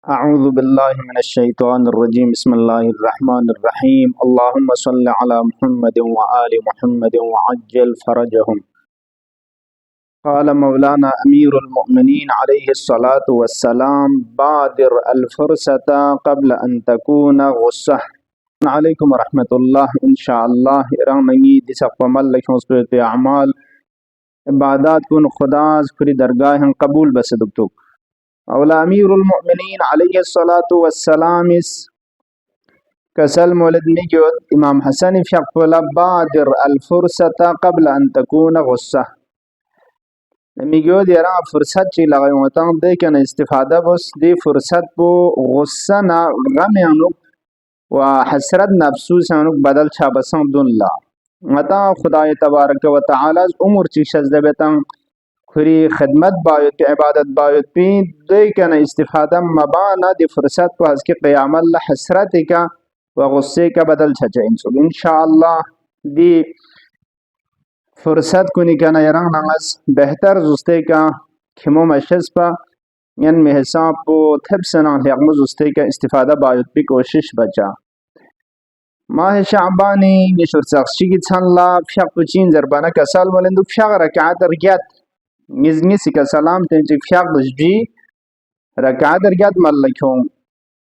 अऊज़ु बिल्लाहि मिनश्शैतानिर्रजीम बिस्मिल्लाहिर्रहमानिर्रहीम अल्लाहुम्मा सल्लि अला मुहम्मदिन व आलि मुहम्मदिन व अज्जिल फरजहुम। क़ाल मौलाना अमीरुल मुअमिनीन अलैहिस्सलातु वस्सलाम बादिर अल फुरसता क़ब्ल अन तकूना गुस्सा। अलैकुम व रहमतुल्लाह। इंशाअल्लाह इरामंगी दिसक़मल लखोस्पे अमाल इबादत कुन खुदास खुरी दरगाह कबूल बसदुक्तुक औला अमीरुल मुअमिनीन अलैहिस्सलातु वस्सलाम इस कसल मौलिद मिगोद इमाम हसन फ़िक़्ला बादिर अल फुरसता क़ब्ल अन तकूना गुस्सा। मिगोद यरा फुर्सत ची लगायोता दे कन इस्तिफादा बस दे फुर्सत पो गुस्सा ना गम यानुक व हसरत नफ्सूस यानुक बदल छा बसं दुल्ला मता खुदाए तबारक व तआला उम्र ची शजदबतं खुरी खिदमत बायत इबादत बायत पी दे कन इस्तिफादा मबाना दे फुर्सत को हज के क़यामत ला हसरत का व गुस्से का बदल छचा इंशाअल्लाह दी फुर्सत को निकना यरंग नंगस बेहतर जुस्ते का खिमो मशस पा यन में हिसाब को थब सना लगम जुस्ते का इस्तिफादा बायत पी कोशिश बचा माह शाबानी निशुर सख्शी की छनला फ्याक पुचीन जरबाना कसal मोलेंदु फ्याक रकात रगियत निजनी सिका सलाम तेंची फ्याक बजबी रकात रगियत मल्लखों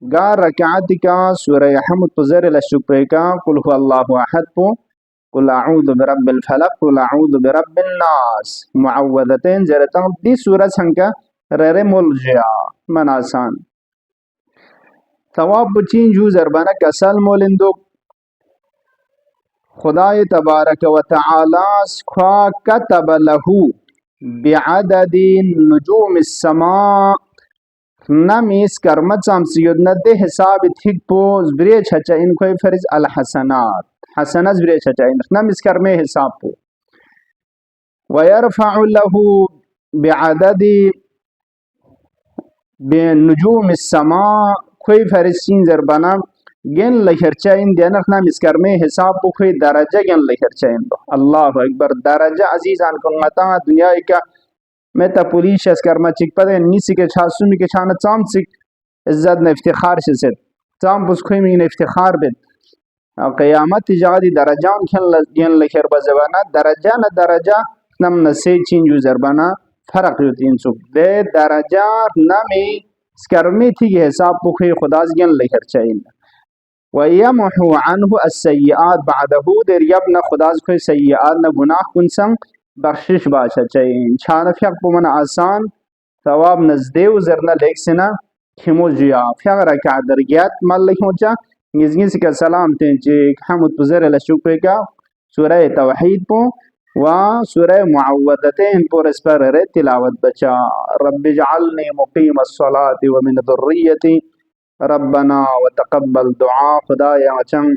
गा रकात का सूरह हमद पुज़र लशुपे का कुल हुवल्लाहु अहद पो कुल अऊज़ु बिरब्बिल फलक कुल अऊज़ु बिरब्बिन नास मुअव्वदतैन जरता दी सूरह संका ररे मुलजिया मन आसान थवाब पुचीन जू जरबाना कसal मोलेंदु खुदाए तबारक व तआला ख्वा कतब लहू बिअददि नुजूम समा नमीस कर्मत सामसियद नदे हिसाब ठीक पो जबरे छचा इनको फरिज अल हसनात हसनत जबरे छचा इन नमीस कर्मे हिसाब पो व यरफअ लहू बिअददि बिनुजूम समा कोई फरिज सिन जरबना गेन लखरचा इन देनख नमीस कर्मे हिसाब पो कोई दरजा गेन लखरचा इन अल्लाहु अकबर दरजा अजीजान को मता दुनिया का मैं ता पुलिस कर्मा चिक पदे नीसी के छासु मी के छाना चाम चिक इज्जत न इफ्तिखार से चाम बुस खोई मी न इफ्तिखार बेद क़यामत जादी दरजान खेल गेन लखर बजवाना दरजा न दरजा नम न से चीन जू जरबाना फर्क जो तीन सुख दे दरजा नमी स्कर्मी थी के हिसाब पो खोई खुदास गेन लखर चाहिए व यमहु अन्हु अस्सय्यात बअदहु देर यबना खुदास खोई सय्यात न गुनाह कुनसंग बख्शिश बाशा चाहिए छान फ्याक पो मन आसान सवाब नजदेव जरना लेक सेना खिमो जिया फ्याक रका दरगियात मल लखोचा निजगी से का सलाम तेंचे हमद पुज़र लशुपे का सूरह तौहीद पो व सूरह मुअव्वदतैन पर इस पर रे तिलावत बचा रब्बिजअलनी मुक़ीमस्सलाति व मिन ज़ुर्रियती रब्बना व तक़ब्बल दुआ खुदाया चंग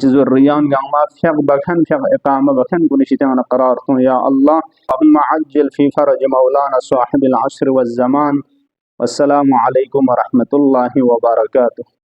ज़ुर्रियान गंगा फ्याक बखन फ्याक इकामा बखन कुनिशितान करार तो या अल्लाह अम्मा अज्जल फी फरज मौलाना साहिबिल अस्र वज़्ज़मान। अस्सलामु अलैकुम व रहमतुल्लाहि व बरकातुहू।